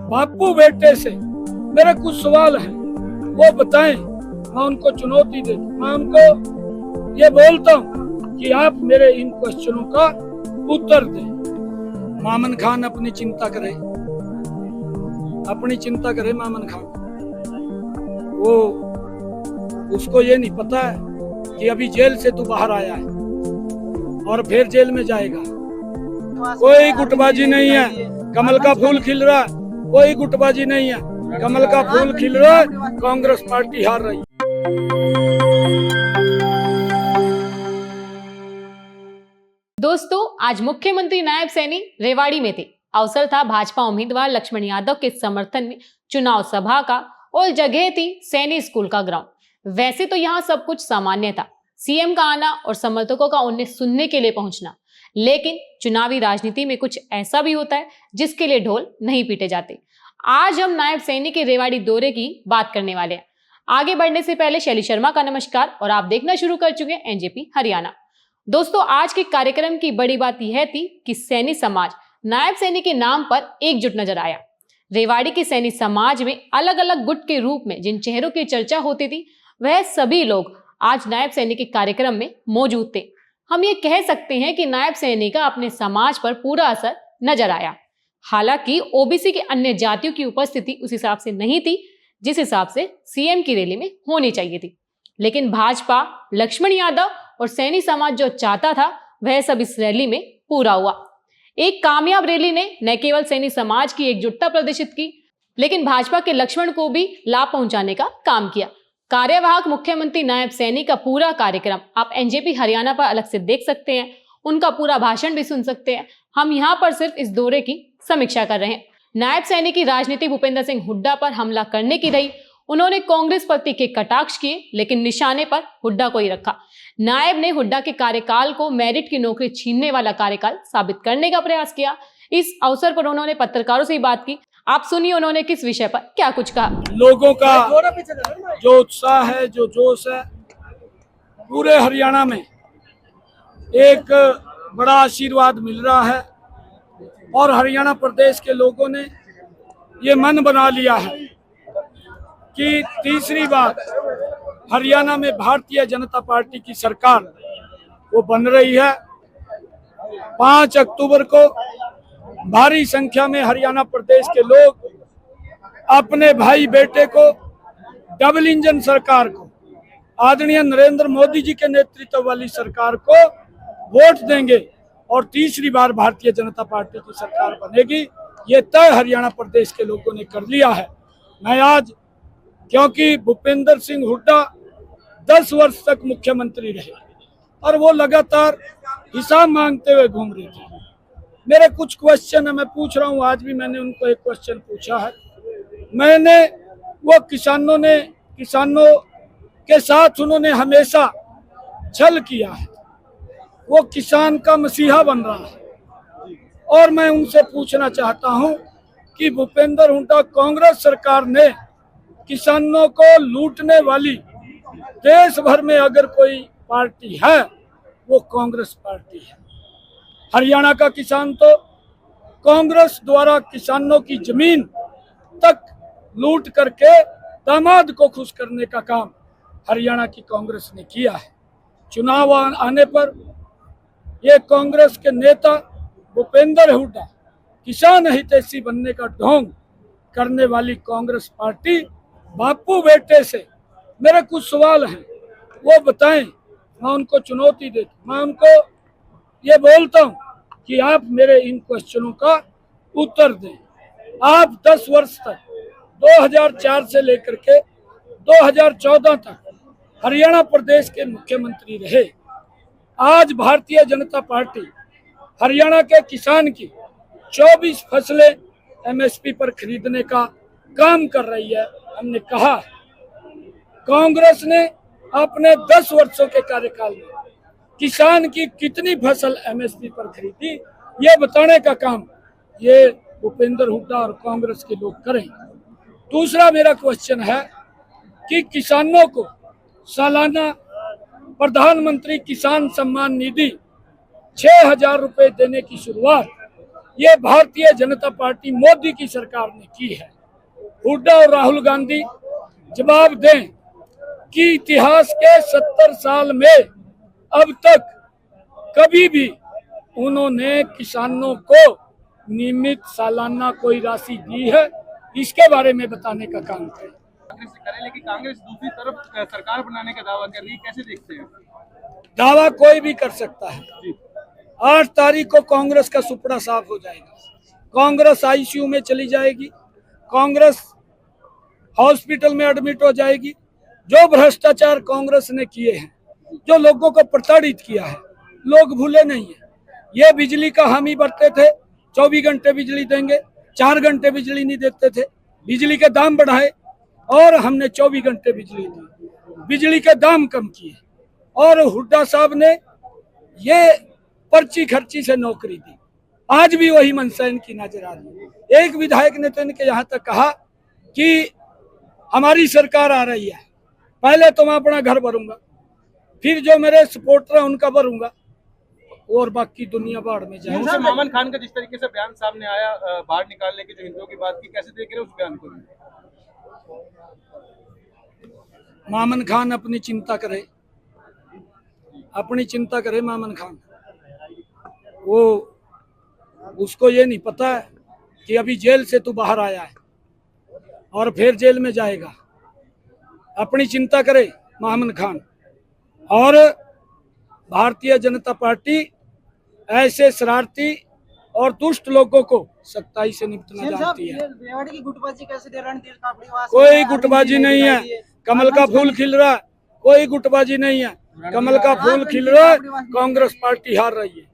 बापू बेटे से मेरे कुछ सवाल हैं, वो बताएं, मैं उनको चुनौती देता हूँ। मैं उनको ये बोलता हूँ कि आप मेरे इन क्वेश्चनों का उत्तर दें। मामन खान अपनी चिंता करे, अपनी चिंता करे मामन खान। वो उसको ये नहीं पता है कि अभी जेल से तू बाहर आया है और फिर जेल में जाएगा। कोई गुटबाजी नहीं है, कमल का फूल खिल रहा है, कोई गुटबाजी नहीं है, कमल का फूल खिल रहा है, कांग्रेस पार्टी हार रही। दोस्तों, आज मुख्यमंत्री नायब सैनी रेवाड़ी में थे। अवसर था भाजपा उम्मीदवार लक्ष्मण यादव के समर्थन में चुनाव सभा का और जगह थी सैनी स्कूल का ग्राउंड। वैसे तो यहाँ सब कुछ सामान्य था, सीएम का आना और समर्थकों का उन्हें सुनने के लिए पहुंचना, लेकिन चुनावी राजनीति में कुछ ऐसा भी होता है जिसके लिए ढोल नहीं पीटे जाते। आज हम नायब सैनी के रेवाड़ी दौरे की बात करने वाले हैं। आगे बढ़ने से पहले शैली शर्मा का नमस्कार और आप देखना शुरू कर चुके हैं एनजेपी हरियाणा। दोस्तों, आज के कार्यक्रम की बड़ी बात यह थी कि सैनी समाज नायब सैनी के नाम पर एकजुट नजर आया। रेवाड़ी के सैनी समाज में अलग अलग गुट के रूप में जिन चेहरों की चर्चा होती थी, वह सभी लोग आज नायब सैनी के कार्यक्रम में मौजूद थे। हम ये कह सकते हैं कि नायब सैनी का अपने समाज पर पूरा असर नजर आया। हालांकि ओबीसी के अन्य जातियों की उपस्थिति उस हिसाब से नहीं थी जिस हिसाब से सीएम की रैली में होनी चाहिए थी, लेकिन भाजपा, लक्ष्मण यादव और सैनी समाज जो चाहता था वह सब इस रैली में पूरा हुआ। एक कामयाब रैली ने न केवल सैनी समाज की एकजुटता प्रदर्शित की, लेकिन भाजपा के लक्ष्मण को भी लाभ पहुंचाने का काम किया। कार्यवाहक मुख्यमंत्री नायब सैनी का पूरा कार्यक्रम आप एनजेपी हरियाणा पर अलग से देख सकते हैं, उनका पूरा भाषण भी सुन सकते हैं। हम यहाँ पर सिर्फ इस दौरे की समीक्षा कर रहे हैं। नायब सैनी की राजनीति भूपेंद्र सिंह हुड्डा पर हमला करने की रही। उन्होंने कांग्रेस पर तीखे कटाक्ष किए, लेकिन निशाने पर हुड्डा को ही रखा। नायब ने हुड्डा के कार्यकाल को मेरिट की नौकरी छीनने वाला कार्यकाल साबित करने का प्रयास किया। इस अवसर पर उन्होंने पत्रकारों से बात की। आप सुनिए उन्होंने किस विषय पर क्या कुछ कहा। लोगों का जो उत्साह है, जो जोश है, पूरे हरियाणा में एक बड़ा आशीर्वाद मिल रहा है और हरियाणा प्रदेश के लोगों ने ये मन बना लिया है कि तीसरी बार हरियाणा में भारतीय जनता पार्टी की सरकार वो बन रही है। 5 अक्टूबर को भारी संख्या में हरियाणा प्रदेश के लोग अपने भाई बेटे को, डबल इंजन सरकार को, आदरणीय नरेंद्र मोदी जी के नेतृत्व वाली सरकार को वोट देंगे और तीसरी बार भारतीय जनता पार्टी की सरकार बनेगी। ये तय हरियाणा प्रदेश के लोगों ने कर लिया है। मैं आज, क्योंकि भूपेंद्र सिंह हुड्डा 10 वर्ष तक मुख्यमंत्री रहे और वो लगातार हिसाब मांगते हुए घूम रहे थे। मेरे कुछ क्वेश्चन है, मैं पूछ रहा हूँ। आज भी मैंने उनको एक क्वेश्चन पूछा है। मैंने वो किसानों के साथ उन्होंने हमेशा छल किया है, वो किसान का मसीहा बन रहा है और मैं उनसे पूछना चाहता हूं कि भूपेंद्र हुड्डा, कांग्रेस सरकार ने किसानों को लूटने वाली देश भर में अगर कोई पार्टी है वो कांग्रेस पार्टी है। हरियाणा का किसान तो कांग्रेस द्वारा किसानों की जमीन तक लूट करके दामाद को खुश करने का काम हरियाणा की कांग्रेस ने किया है। चुनाव आने पर ये कांग्रेस के नेता भूपेंद्र हुड्डा किसान हितैषी बनने का ढोंग करने वाली कांग्रेस पार्टी बापू बेटे से मेरे कुछ सवाल हैं, वो बताएं, मैं उनको चुनौती देता हूँ। मैं उनको ये बोलता हूँ कि आप मेरे इन क्वेश्चनों का उत्तर दें। आप 10 वर्ष तक 2004 से लेकर के 2014 तक हरियाणा प्रदेश के मुख्यमंत्री रहे। आज भारतीय जनता पार्टी हरियाणा के किसान की 24 फसलें एमएसपी पर खरीदने का काम कर रही है। हमने कहा कांग्रेस ने अपने 10 वर्षों के कार्यकाल में किसान की कितनी फसल एमएसपी पर खरीदी, ये बताने का काम ये भूपेंद्र हुड्डा और कांग्रेस के लोग करें। दूसरा मेरा क्वेश्चन है कि किसानों को सालाना प्रधानमंत्री किसान सम्मान निधि 6,000 रुपए देने की शुरुआत ये भारतीय जनता पार्टी मोदी की सरकार ने की है। हुड्डा और राहुल गांधी जवाब दें कि इतिहास के 70 साल में अब तक कभी भी उन्होंने किसानों को नियमित सालाना कोई राशि दी है, इसके बारे में बताने का काम करें। कांग्रेस करे, लेकिन कांग्रेस दूसरी तरफ सरकार बनाने का दावा कर रही है, कैसे देखते हैं? दावा कोई भी कर सकता है। 8 तारीख को कांग्रेस का सुपड़ा साफ हो जाएगा। कांग्रेस आईसीयू में चली जाएगी, कांग्रेस हॉस्पिटल में एडमिट हो जाएगी। जो भ्रष्टाचार कांग्रेस ने किए हैं, जो लोगों को प्रताड़ित किया है, लोग भूले नहीं है। ये बिजली का हामी बढ़ते थे, 24 घंटे बिजली देंगे, 4 घंटे बिजली नहीं देते थे। बिजली के दाम बढ़ाए और हमने 24 घंटे बिजली दी, बिजली के दाम कम किए। और हुड्डा साहब ने ये पर्ची खर्ची से नौकरी दी। आज भी वही मनसा इनकी नजर आ रही है। एक विधायक ने तो इनके यहाँ तक कहा कि हमारी सरकार आ रही है, पहले तो मैं अपना घर भरूंगा, फिर जो मेरे सपोर्टर हैं उनका भरूंगा, और बाकी दुनिया बाढ़ में जाए। मुंशी मामन खान का जिस तरीके से बयान सामने आया, बाहर निकालने की जो हिंदुओं की बात की, कैसे देख रहे हैं उस बयान को? मामन खान अपनी चिंता करे, अपनी चिंता करे मामन खान। वो उसको ये नहीं पता है कि अभी जेल से तू बाहर आया है और फिर जेल में जाएगा। अपनी चिंता करे मामन खान। और भारतीय जनता पार्टी ऐसे शरारती और दुष्ट लोगों को सख्ताई से निपटना जानती है। रेवाड़ी की गुटबाजी कैसे दे रणधीर कापड़ीवास कोई गुटबाजी नहीं है, कमल का फूल खिल रहा है, कोई गुटबाजी नहीं है, कमल का फूल खिल रहा है। कांग्रेस पार्टी हार रही है।